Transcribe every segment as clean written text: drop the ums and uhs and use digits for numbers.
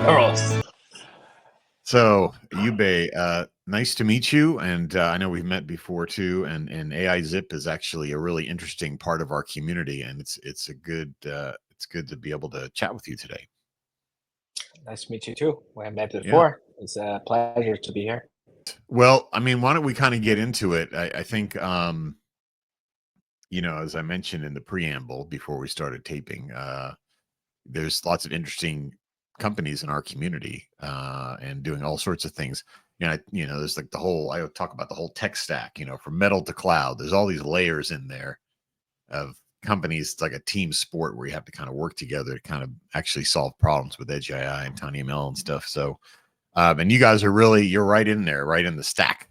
Earls. So, Yubei, nice to meet you. And I know we've met before too. And AIZIP is actually a really interesting part of our community, and it's good to be able to chat with you today. Nice to meet you too. We have met Yeah. before. It's a pleasure to be here. Well, I mean, why don't we kind of get into it? I think, as I mentioned in the preamble before we started taping, there's lots of interesting companies in our community and doing all sorts of things. There's like I talk about the whole tech stack, from metal to cloud. There's all these layers in there of companies. It's like a team sport where you have to kind of work together to kind of actually solve problems with Edge AI and TinyML and stuff. So, and you guys you're right in there, right in the stack.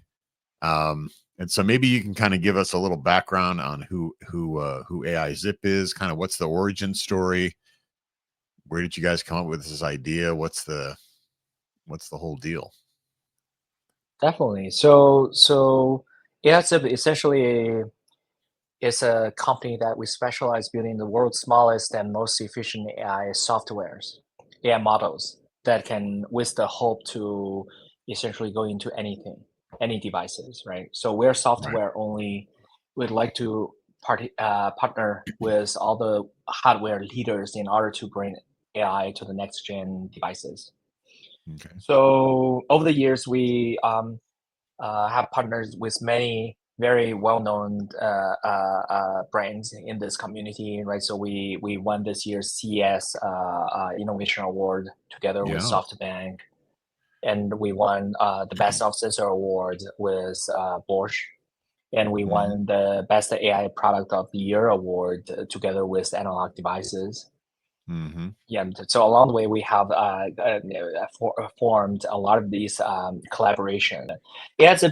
And so maybe you can kind of give us a little background on who AIZIP is, kind of what's the origin story. Where did you guys come up with this idea? What's the whole deal? Definitely. So AIZIP essentially is a company that we specialize building the world's smallest and most efficient AI softwares, AI models that can, with the hope to essentially go into anything, any devices, right? So we're Right. software only. We'd like to partner with all the hardware leaders in order to bring AI to the next gen devices. Okay. So over the years, we have partners with many very well-known brands in this community, right? So we won this year's CES Innovation Award together with Yeah. SoftBank, and we won the Best of Sensor Award with Bosch, and we Hmm. won the Best AI Product of the Year award together with Analog Devices. Hmm. Yeah, so along the way, we have formed a lot of these collaboration. As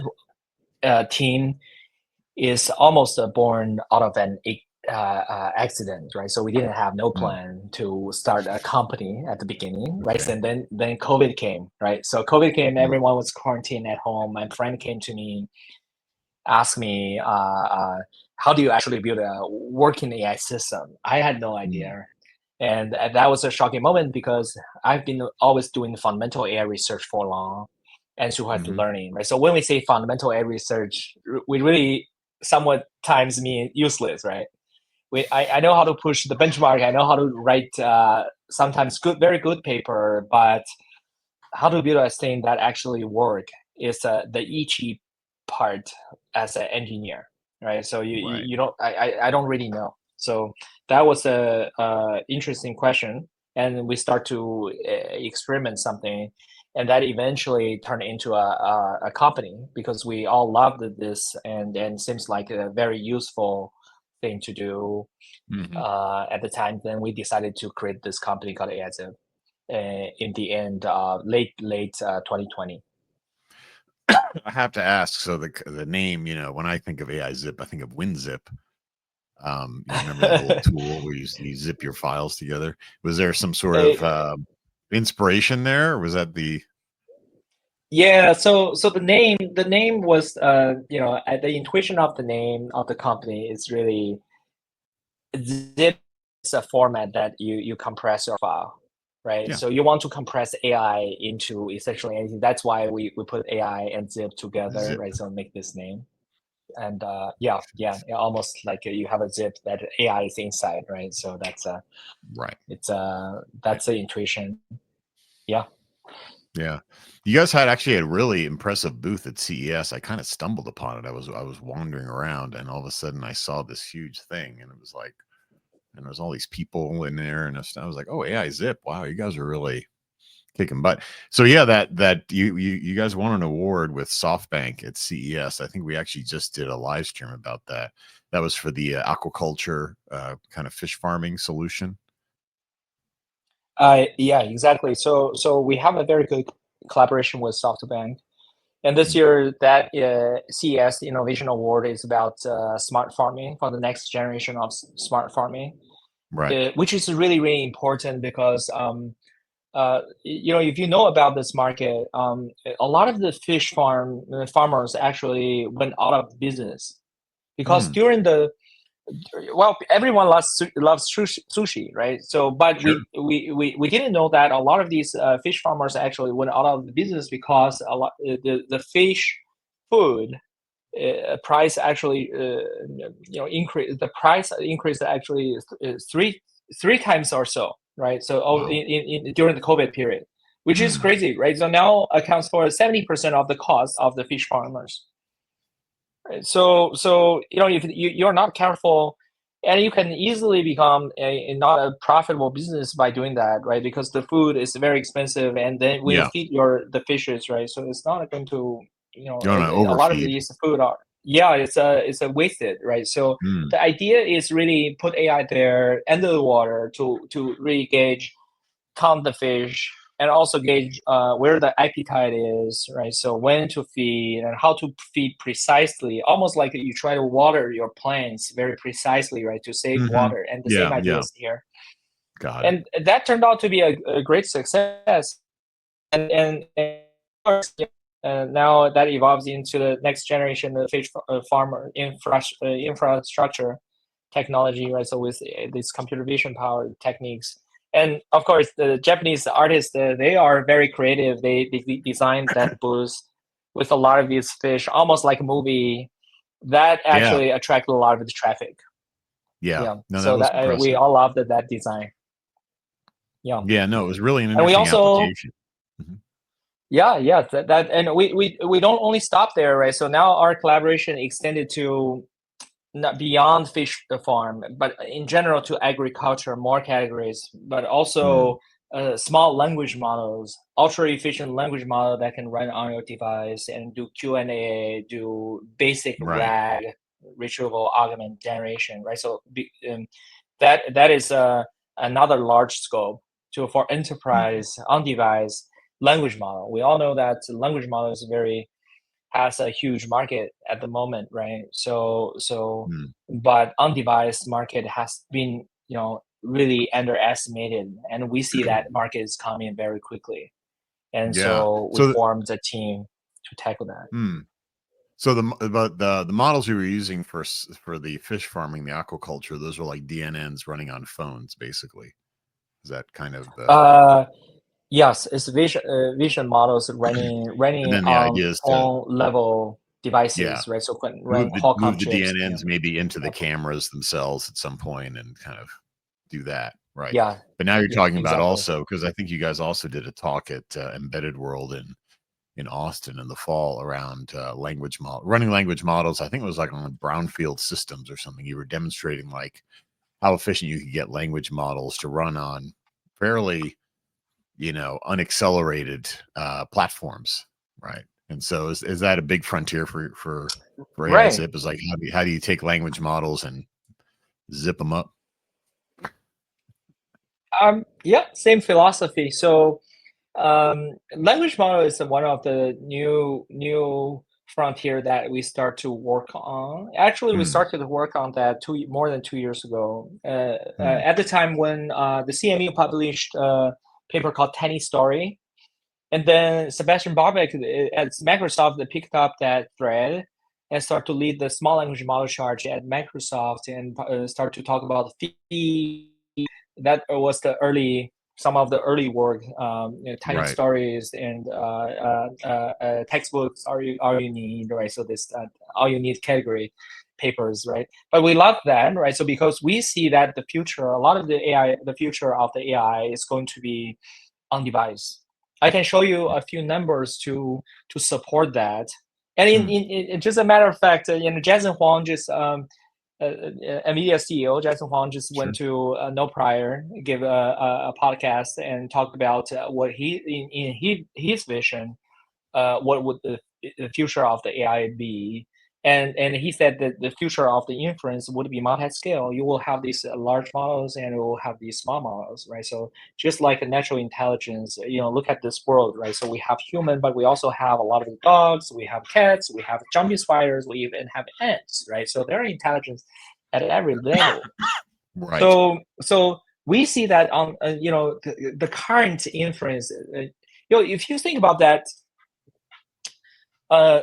a team is almost born out of an accident, right? So we didn't have no plan to start a company at the beginning, right? Okay. And then COVID came, right? So COVID came, Mm. everyone was quarantined at home. My friend came to me, asked me, how do you actually build a working AI system? I had no Mm. idea. And that was a shocking moment because I've been always doing fundamental AI research for long and supervised Hmm. learning, right? So when we say fundamental AI research, we really somewhat times mean useless, right? I know how to push the benchmark. I know how to write sometimes very good paper, but how to build a thing that actually work is the itchy part as an engineer, right? So Right. you don't I don't really know. So that was a interesting question, and we start to experiment something, and that eventually turned into a company because we all loved this and seems like a very useful thing to do Hmm. at the time. Then we decided to create this company called AIZIP in the end, late 2020. I have to ask. So the name, when I think of AIZIP, I think of WinZip. You remember that old tool where you zip your files together? Was there some sort of inspiration there, or was that the? Yeah, so the name was the intuition of the name of the company is really zip is a format that you compress your file, right? Yeah. So you want to compress AI into essentially anything. That's why we put AI and zip together, Zip. right? So make this name. And yeah, almost like you have a zip that AI is inside, right? So Right. that's the intuition. Yeah. Yeah. You guys had actually a really impressive booth at CES. I kind of stumbled upon it. I was wandering around, and all of a sudden I saw this huge thing, and it was like, and there was all these people in there, and I was like, oh AI Zip. Wow, you guys are really kicking butt. So yeah, that you guys won an award with SoftBank at CES. I think we actually just did a live stream about that. That was for the aquaculture kind of fish farming solution. Yeah, exactly. So we have a very good collaboration with SoftBank. And this Mm. year, that CES Innovation Award is about smart farming for the next generation of smart farming, Right. which is really, really important because if you know about this market, a lot of the fish farmers actually went out of business because Mm. during the Well, everyone loves sushi, right? So, but Sure. we didn't know that a lot of these fish farmers actually went out of the business because a lot the fish food price actually increase. The price increase actually is three times or so, right? So Wow. during the COVID period, which is crazy, right? So now accounts for 70% of the cost of the fish farmers. Right? So if you're not careful, and you can easily become a not a profitable business by doing that, right? Because the food is very expensive, and then when you Yeah. feed the fishes, right? So it's not going to, You don't want to a lot of overfeed. these food are, yeah, it's a wasted, right? So Mm. the idea is really put AI there under the water to really gauge, count the fish, and also gauge where the appetite is, right? So when to feed and how to feed precisely, almost like you try to water your plants very precisely, right, to save Hmm. water. And the Yeah. same idea Yeah. is here. Got it. And that turned out to be a great success. And of course, now that evolves into the next generation of fish farmer infrastructure technology, right? So with these computer vision powered techniques, and of course the Japanese artists, they are very creative. They designed that booth with a lot of these fish, almost like a movie, that Yeah. actually attracted a lot of the traffic. Yeah. Yeah, No, that so was that we impressive. all loved that design. Yeah, Yeah. No, it was really an and we interesting also, application. Mhm. yeah, that and we don't only stop there, right? So now our collaboration extended to not beyond fish farm, but in general to agriculture, more categories, but Mm. also small language models, ultra efficient language model that can run on your device and do Q&A, do basic Right. RAG, retrieval augment generation, right? So that is another large scope for Mm. enterprise on device language model. We all know that language model is very has a huge market at the moment, right? Mm. But on-device market has been, really underestimated, and we see that market is coming very quickly. And Yeah. so we So, formed a team to tackle that. mm. So the models you were using for the fish farming, the aquaculture, those were like DNNs running on phones, basically. Is that kind of the? Uh, yes, it's vision models And running then the on idea is to, phone level yeah, devices, right? So can run Qualcomm move the chips. DNNs maybe into the Okay. cameras themselves at some point and kind of do that, right? Yeah, But now you're yeah, talking about exactly. also, because I think you guys also did a talk at Embedded World in Austin in the fall around running language models. I think it was like on brownfield systems or something. You were demonstrating like how efficient you could get language models to run on fairly, unaccelerated platforms, right? And so is that a big frontier for Right. AIZIP? Is like how do you take language models and zip them up? Yeah, same philosophy. So language model is one of the new frontier that we start to work on. Actually, we Hmm. started to work on that more than 2 years ago. Hmm. At the time when the CMU published a paper called Tiny Story, and then Sebastian Barbeck at Microsoft they picked up that thread and start to lead the small language model charge at Microsoft and start to talk about the fee. That was the early some of the early work, tiny Right. stories and textbooks. All you need, right? So this all you need category papers, right? But we love that, right? So because we see that the future, a lot of the future of the AI is going to be on device. I can show you a few numbers to support that. And Hmm. in just a matter of fact, Jason Huang just NVIDIA CEO Jason Huang just went Sure. to No Prior, give a podcast and talked about what in his vision, what would the future of the AI be. And he said that the future of the inference would be multi-scale. You will have these large models and you will have these small models, right? So just like a natural intelligence, look at this world, right? So we have human, but we also have a lot of dogs, we have cats, we have jumping spiders, we even have ants, right? So there are intelligence at every level. Right. So we see that on the current inference. If you think about that, uh,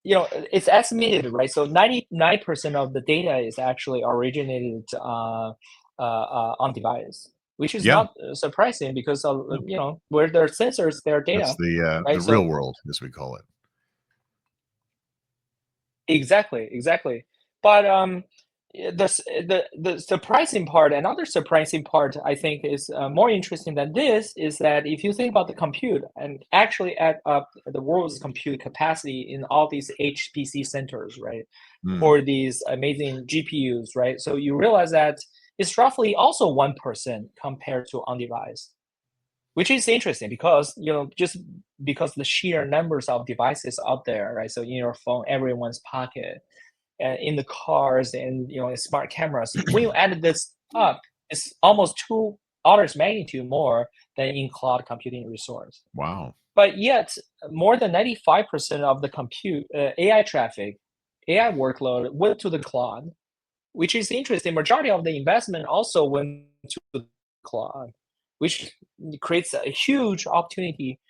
it's estimated, right? So 99% of the data is actually originated on device, which is Yeah. not surprising because No, where there are sensors, there are that's data, the right? real So world, as we call it. exactly. But the surprising part, another surprising part, I think, is more interesting than this, is that if you think about the compute and actually add up the world's compute capacity in all these HPC centers, right, Mm, for these amazing GPUs, right? So you realize that it's roughly also 1% compared to on device, which is interesting because just because the sheer numbers of devices out there, right? So in your phone, everyone's pocket, and in the cars, and smart cameras. When you add this up, it's almost two orders magnitude more than in cloud computing resource. wow. But yet, more than 95% of the compute AI traffic, AI workload went to the cloud, which is interesting. Majority of the investment also went to the cloud, which creates a huge opportunity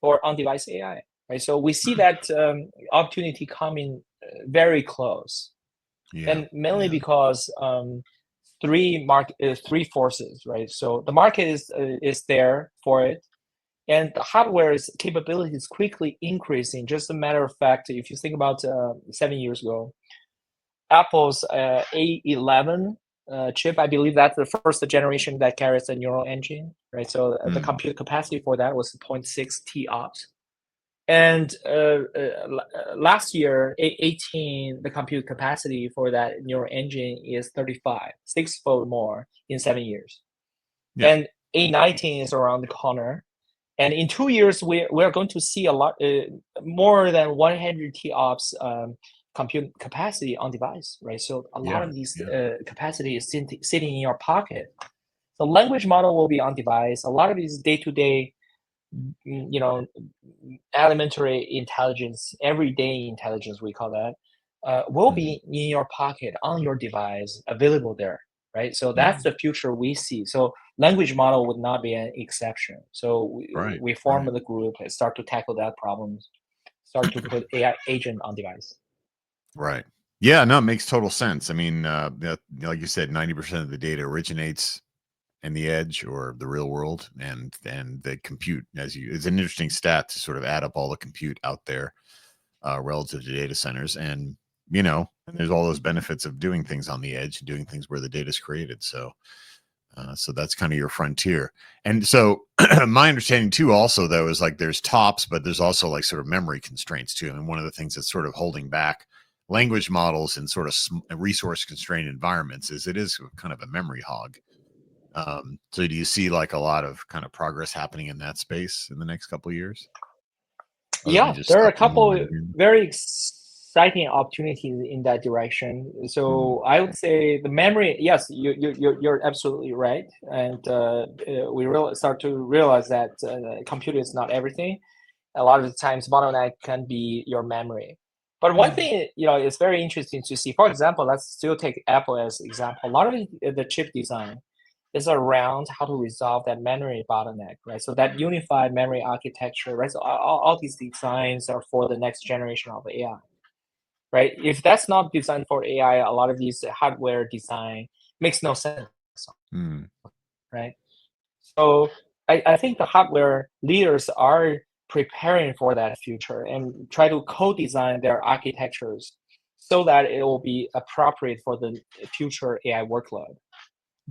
for on-device AI. Right, so we see that opportunity coming very close, Yeah. and mainly Yeah. because three forces, right? So the market is there for it, and the hardware's capability is quickly increasing. Just a matter of fact, if you think about 7 years ago, Apple's A11 chip, I believe that's the first generation that carries a neural engine, right? So the Mm, compute capacity for that was 0.6 TOPS. And last year, 18, the compute capacity for that neural engine is 35, six-fold more in 7 years. yeah. And A19 is around the corner. And in 2 years, we're going to see a lot more than 100 TOPS compute capacity on device, right? So a lot Yeah. of these Yeah. capacity is sitting in your pocket. So language model will be on device. A lot of these day-to-day, you know, elementary intelligence, everyday intelligence, we call that, will Mhm. be in your pocket, on your device, available there, right? So that's Mm, the future we see. So language model would not be an exception. So right. we form Right. the group and start to tackle that problem, start to put AI agent on device. Right. Yeah, no, it makes total sense. I mean, like you said, 90% of the data originates in the edge or the real world, and the compute, it's an interesting stat to sort of add up all the compute out there relative to data centers, and there's all those benefits of doing things on the edge and doing things where the data is created. So that's kind of your frontier. And so my understanding too, also though, is like there's tops, but there's also like sort of memory constraints too. And one of the things that's sort of holding back language models in sort of resource constrained environments is it is kind of a memory hog. So do you see like a lot of kind of progress happening in that space in the next couple of years, other than Yeah, just there are a stuff in more couple memory? very exciting opportunities in that direction. Mm, So I would say the memory, yes, you're absolutely right, and we start to realize that computer is not everything. A lot of the times, bottleneck can be your memory. But one mm, thing, it's very interesting to see. For example, let's still take Apple as example. A lot of the chip design is around how to resolve that memory bottleneck, right? So that unified memory architecture, right? So all these designs are for the next generation of AI, right? If that's not designed for AI, a lot of these hardware design makes no sense, mm, right? So I think the hardware leaders are preparing for that future and try to co-design their architectures so that it will be appropriate for the future AI workload.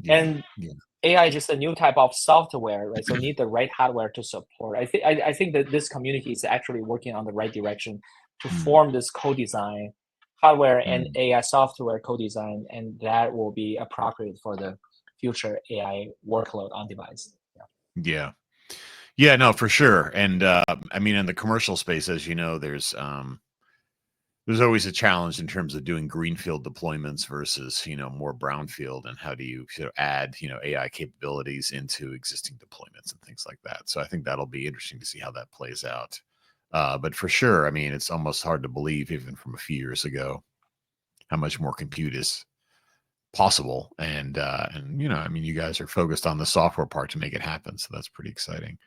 yeah. And Yeah. AI is just a new type of software, right? So need the right hardware to support. I think that this community is actually working on the right direction to Mm, form this co-design hardware and mm, AI software co-design, and that will be appropriate for the future AI workload on device. Yeah. yeah. Yeah, no, for sure. And I mean, in the commercial space, as you know, there's always a challenge in terms of doing greenfield deployments versus more brownfield, and how do you sort of add AI capabilities into existing deployments and things like that. So I think that'll be interesting to see how that plays out. But for sure, I mean, it's almost hard to believe, even from a few years ago, how much more compute is possible. And I mean, you guys are focused on the software part to make it happen, so that's pretty exciting.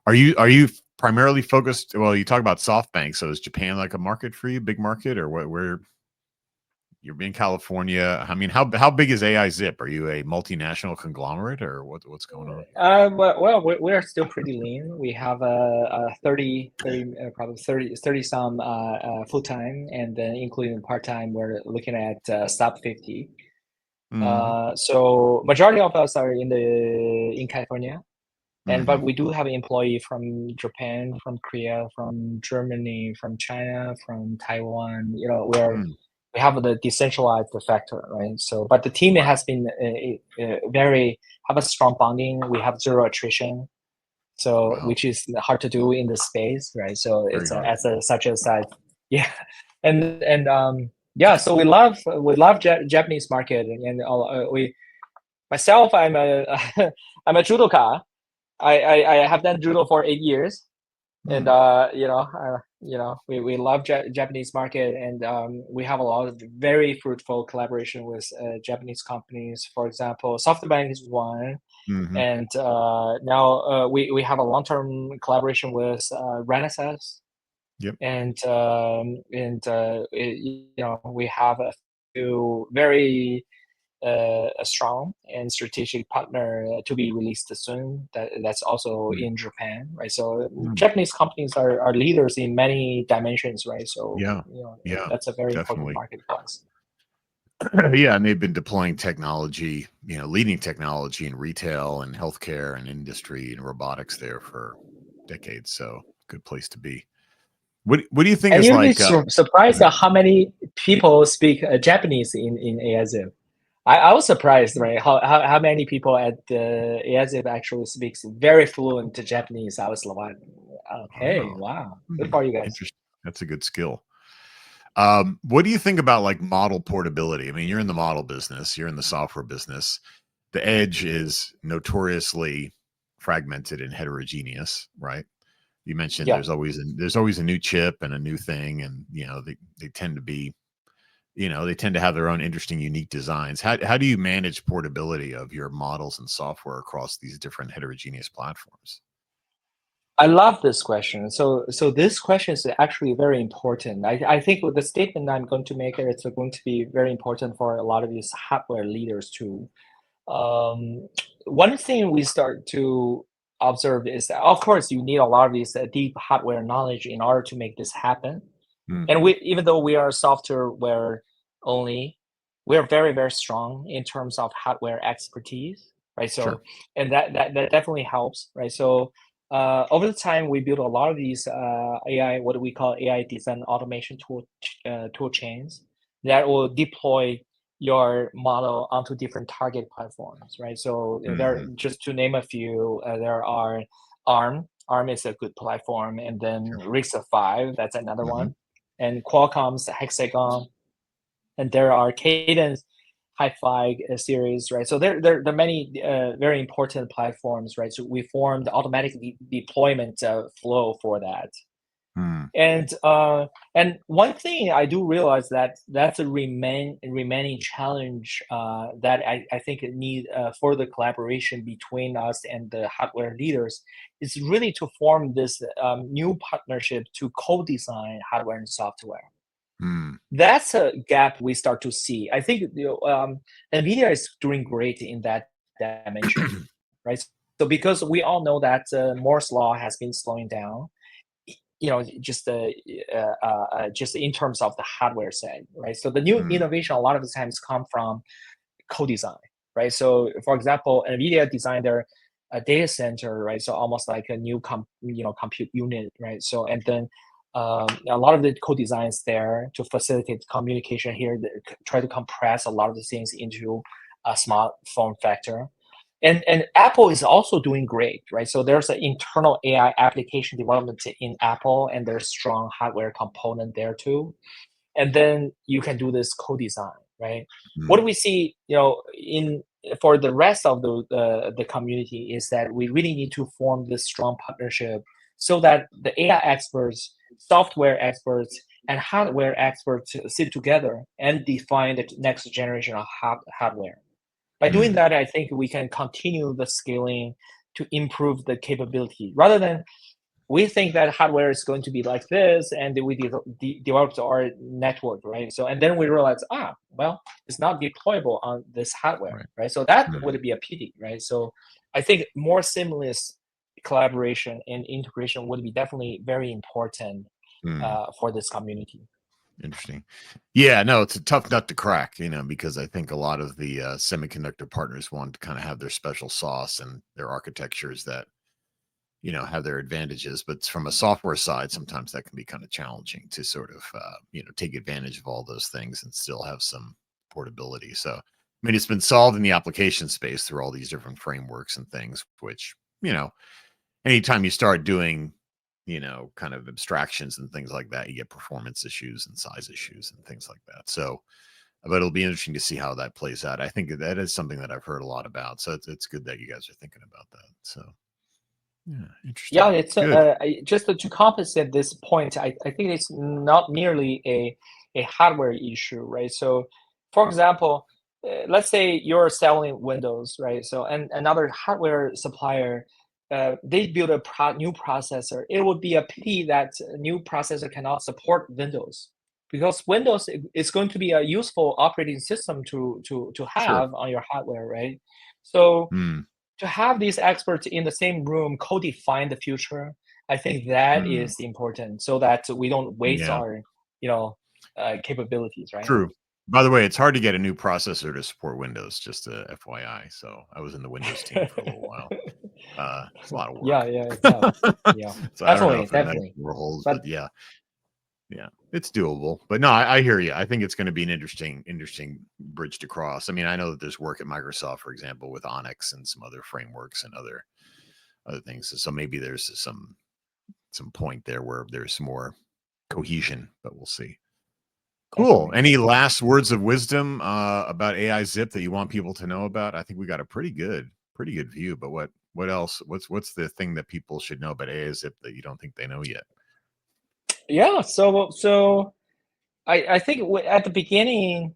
Are you primarily focused? Well, you talk about SoftBank. So is Japan like a market for you, big market, or what? Where you're in California? I mean, how big is AIZIP? Are you a multinational conglomerate, or what's going on? Well, we're still pretty lean. We have a 30 probably 30 some full-time, and then including part-time, we're looking at sub 50. So majority of us are in California, but we do have an employee from Japan, from Korea, from Germany, from China, from Taiwan. We have the decentralized factor, right? So, but the team has been very have a strong bonding. We have zero attrition, so which is hard to do in the space, right? So Very it's hard. as a such a size, yeah, and yeah. So we love Japanese market, and we myself I'm a I'm a judoka. I have done judo for 8 years, and we love Japanese market, and we have a lot of very fruitful collaboration with Japanese companies. For example, SoftBank is one, and now we have a long-term collaboration with Renaissance. Yep. And we have a few very a strong and strategic partner to be released soon. That's also in Japan, right? So Japanese companies are leaders in many dimensions, right? So that's a very important market for us. Yeah, and they've been deploying technology, leading technology in retail and healthcare and industry and robotics there for decades. So good place to be. What do you think and is you'd like? Be surprised at how many people speak Japanese in AIZIP. I was surprised, right? How many people at the AIZIP actually speaks very fluent Japanese. I was like, okay, wow, good for you guys. Interesting. That's a good skill. What do you think about like model portability? I mean, you're in the model business, you're in the software business. The edge is notoriously fragmented and heterogeneous, right? You mentioned there's always a new chip and a new thing, and they tend to be, they tend to have their own interesting, unique designs. How do you manage portability of your models and software across these different heterogeneous platforms? I love this question. So this question is actually very important. I think with the statement I'm going to make, it's going to be very important for a lot of these hardware leaders too. One thing we start to observe is that, of course, you need a lot of these deep hardware knowledge in order to make this happen. And even though we are software only, we are very, very strong in terms of hardware expertise, right? So, and that definitely helps, right? So, over the time, we built a lot of these AI, what we call AI design automation tool chains that will deploy your model onto different target platforms, right? So there, just to name a few, there are ARM. ARM is a good platform, and then RISC-V, that's another one, and Qualcomm's Hexagon, and there are Cadence Hi-Fi series, right? So there are many very important platforms, right? So we formed automatic deployment flow for that. And one thing I do realize that's a remaining challenge that I think it need further collaboration between us and the hardware leaders is really to form this new partnership to co-design hardware and software. That's a gap we start to see. I think NVIDIA is doing great in that dimension, right? So because we all know that Moore's law has been slowing down, just in terms of the hardware side, right? So the new innovation a lot of the times come from co-design, right? So for example, NVIDIA designed their data center, right? So almost like a new compute unit, right? So and then a lot of the co-designs there to facilitate communication here, try to compress a lot of the things into a small form factor. And Apple is also doing great, right? So there's an internal AI application development in Apple, and there's strong hardware component there too. And then you can do this co-design, right? What do we see, for the rest of the community is that we really need to form this strong partnership so that the AI experts, software experts, and hardware experts sit together and define the next generation of hardware. By doing that, I think we can continue the scaling to improve the capability rather than we think that hardware is going to be like this, and we developed our network, right? So, and then we realize, well, it's not deployable on this hardware, right? So that would be a pity, right? So I think more seamless collaboration and integration would be definitely very important for this community. Interesting. Yeah, no, it's a tough nut to crack, because I think a lot of the semiconductor partners want to kind of have their special sauce and their architectures that have their advantages, but from a software side, sometimes that can be kind of challenging to sort of, take advantage of all those things and still have some portability. So, I mean, it's been solved in the application space through all these different frameworks and things, which, anytime you start doing, kind of abstractions and things like that, you get performance issues and size issues and things like that. So, but it'll be interesting to see how that plays out. I think that is something that I've heard a lot about. So it's good that you guys are thinking about that. So, yeah, interesting. Yeah, it's just to compensate this point. I think it's not merely a hardware issue, right? So, for example, let's say you're selling Windows, right? So, and another hardware supplier, they build a new processor. It would be a pity that a new processor cannot support Windows, because Windows is going to be a useful operating system to have on your hardware, right? So to have these experts in the same room co-define the future, I think that is important, so that we don't waste our capabilities, right? True. By the way, it's hard to get a new processor to support Windows, just a FYI. So I was in the Windows team for a little while. It's a lot of work. Yeah, it's tough. Yeah, so I don't know if definitely. It holds, but yeah, it's doable. But no, I hear you. I think it's going to be an interesting bridge to cross. I mean, I know that there's work at Microsoft, for example, with Onyx and some other frameworks and other things. So maybe there's some point there where there's some more cohesion, but we'll see. Cool. Definitely. Any last words of wisdom about AIZIP that you want people to know about? I think we got a pretty good view, but what else? What's the thing that people should know about AIZIP that you don't think they know yet? Yeah. So I think at the beginning,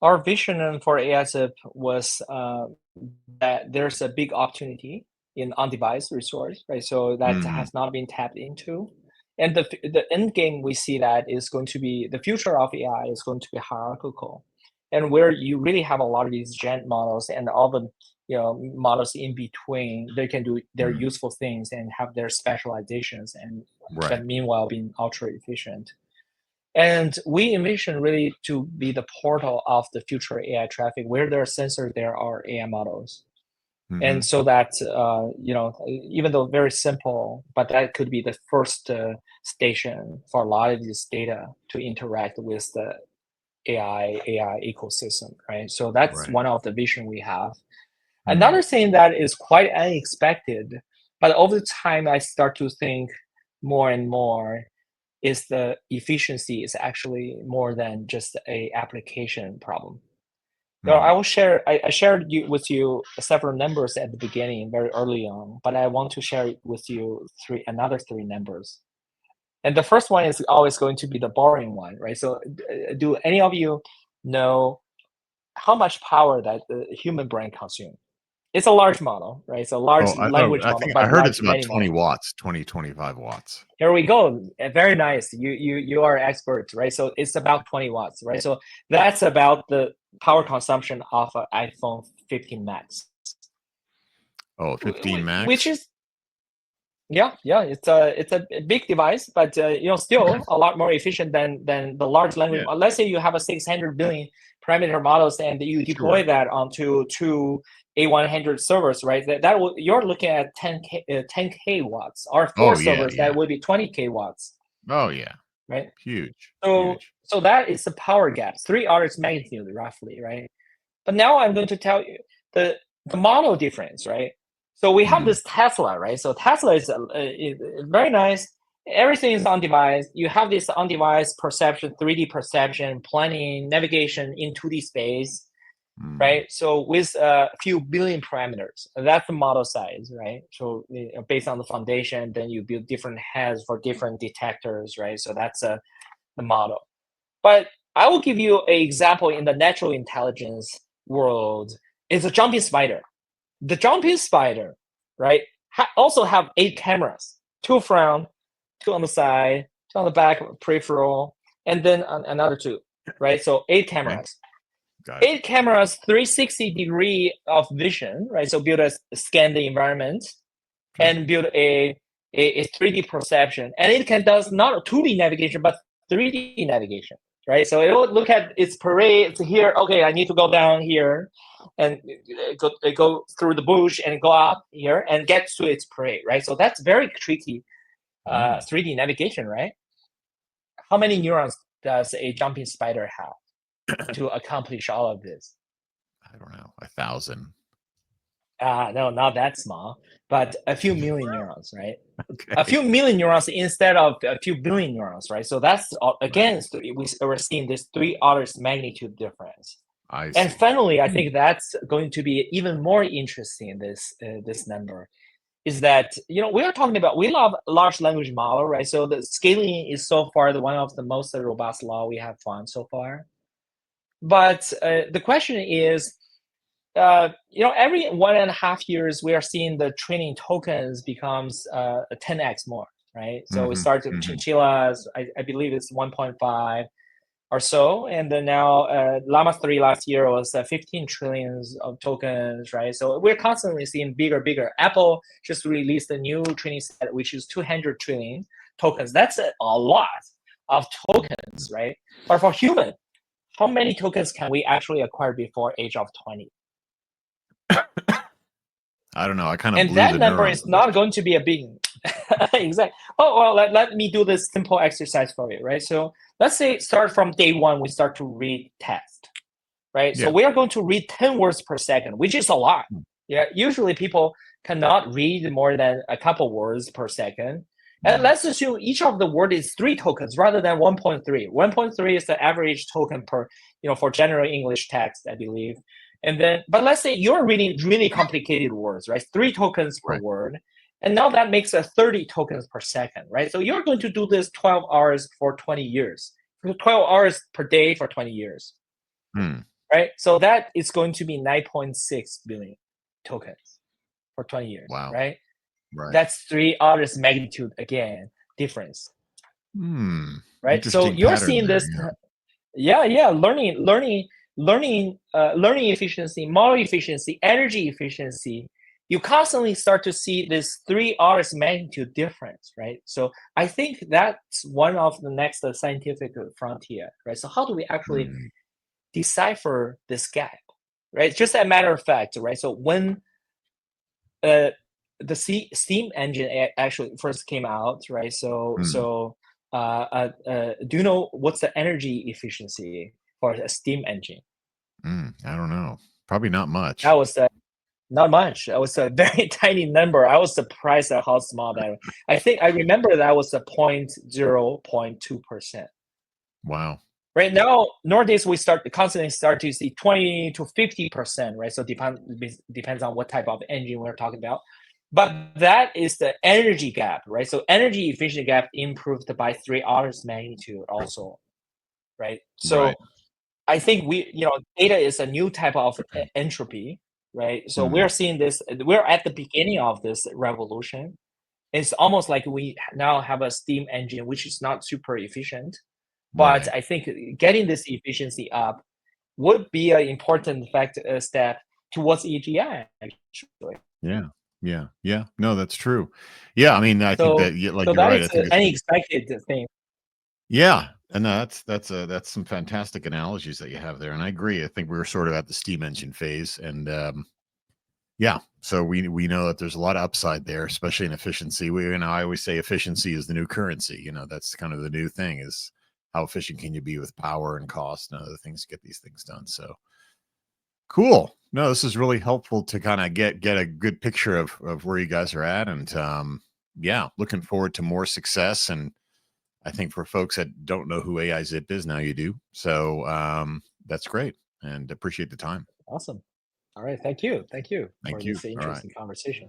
our vision for AIZIP was that there's a big opportunity in on-device resource, right? So that has not been tapped into. And the end game we see that is going to be the future of AI is going to be hierarchical, and where you really have a lot of these giant models and all the models in between, they can do their useful things and have their specializations, and but meanwhile being ultra efficient. And we envision really to be the portal of the future AI traffic. Where there are sensors, there are AI models. And so that, even though very simple, but that could be the first station for a lot of this data to interact with the AI ecosystem, right? So that's one of the vision we have. Another thing that is quite unexpected, but over time I start to think more and more, is the efficiency is actually more than just a application problem. I will share. I shared with you several numbers at the beginning, very early on, but I want to share with you another three numbers. And the first one is always going to be the boring one, right? So, do any of you know how much power that the human brain consumes? It's a large model, right? It's a large language model. I heard it's about 20 watts, 25 watts. Here we go. Very nice. You are experts, right? So it's about 20 watts, right? So that's about the power consumption of an iPhone 15 Max. Oh, 15 Max? Which is, yeah. It's a big device, but still a lot more efficient than the large language. Let's say you have a 600 billion parameter models and you deploy that onto two A100 servers, right? You're looking at 10K watts. Or four servers, that would be 20K watts. Oh yeah, right. Huge. So that is the power gap, 3 orders magnitude roughly, right? But now I'm going to tell you the model difference, right? So we have this Tesla, right? So Tesla is very nice. Everything is on device. You have this on device perception, 3D perception, planning, navigation in 2D space, right? So with a few billion parameters, that's the model size, right? So based on the foundation, then you build different heads for different detectors, right? So that's the model. But I will give you an example in the natural intelligence world. It's a jumping spider. The jumping spider, right, also have 8 cameras. 2 front, 2 on the side, 2 on the back, peripheral, and then another 2, right? So 8 cameras. Got it. 8 cameras, 360-degree of vision, right? So build scan the environment and build a 3D perception. And it can does not 2D navigation, but 3D navigation, right? So it will look at its parade. It's here. Okay, I need to go down here and go through the bush and go up here and get to its parade, right? So that's very tricky 3D navigation, right? How many neurons does a jumping spider have to accomplish all of this? I don't know, 1,000. No, not that small, but a few million neurons, right? Okay. A few million neurons instead of a few billion neurons, right? So that's again, we're seeing this 3 orders magnitude difference. I see. And finally, I think that's going to be even more interesting. This number is that we are talking about, we love large language model, right? So the scaling is so far one of the most robust law we have found so far. But the question is, every 1.5 years, we are seeing the training tokens becomes 10x more, right? So we start to chinchillas, I believe it's 1.5 or so, and then now Llama 3 last year was 15 trillions of tokens, right? So we're constantly seeing bigger. Apple just released a new training set, which is 200 trillion tokens. That's a lot of tokens, right? But for human, how many tokens can we actually acquire before age of 20? I don't know. I kind of and that number is not going to be a big exactly. Oh, well, let me do this simple exercise for you, right? So let's say start from day 1, we start to read text, right? So we are going to read 10 words per second, which is a lot. Yeah, usually people cannot read more than a couple words per second. And let's assume each of the word is 3 tokens rather than 1.3. 1.3 is the average token per, for general English text, I believe. And then, but let's say you're reading really complicated words, right? 3 tokens per word. And now that makes 30 tokens per second, right? So you're going to do this 12 hours for 20 years, 12 hours per day for 20 years, right? So that is going to be 9.6 billion tokens for 20 years, right? That's 3 orders magnitude again difference, right? So you're seeing this, learning efficiency, model efficiency, energy efficiency. You constantly start to see this 3 orders magnitude difference, right? So I think that's one of the next scientific frontier, right? So how do we actually decipher this gap, right? Just a matter of fact, right? So when the steam engine actually first came out, right? So do you know what's the energy efficiency for a steam engine? I don't know. Probably not much. That was not much. That was a very tiny number. I was surprised at how small that was. I think I remember that was a 0.2%. Wow. Right now, nowadays we constantly start to see 20 to 50%, right? So depends on what type of engine we're talking about. But that is the energy gap, right? So energy efficiency gap improved by 3 orders magnitude also, right? So I think data is a new type of entropy, right? So we're seeing this, we're at the beginning of this revolution. It's almost like we now have a steam engine, which is not super efficient. But I think getting this efficiency up would be an important step towards AGI, actually. Yeah. No, that's true. Yeah, I mean, I think that, like, you're right. I think it's an unexpected thing. Yeah, and that's some fantastic analogies that you have there, and I agree. I think we were sort of at the steam engine phase, and so we know that there's a lot of upside there, especially in efficiency. I always say efficiency is the new currency. That's kind of the new thing, is how efficient can you be with power and cost and other things to get these things done. So cool. No, this is really helpful to kind of get a good picture of where you guys are at, and looking forward to more success. And I think for folks that don't know who AIZIP is, now you do. So that's great, and appreciate the time. Awesome. All right. Thank you. Thank for you. this interesting conversation.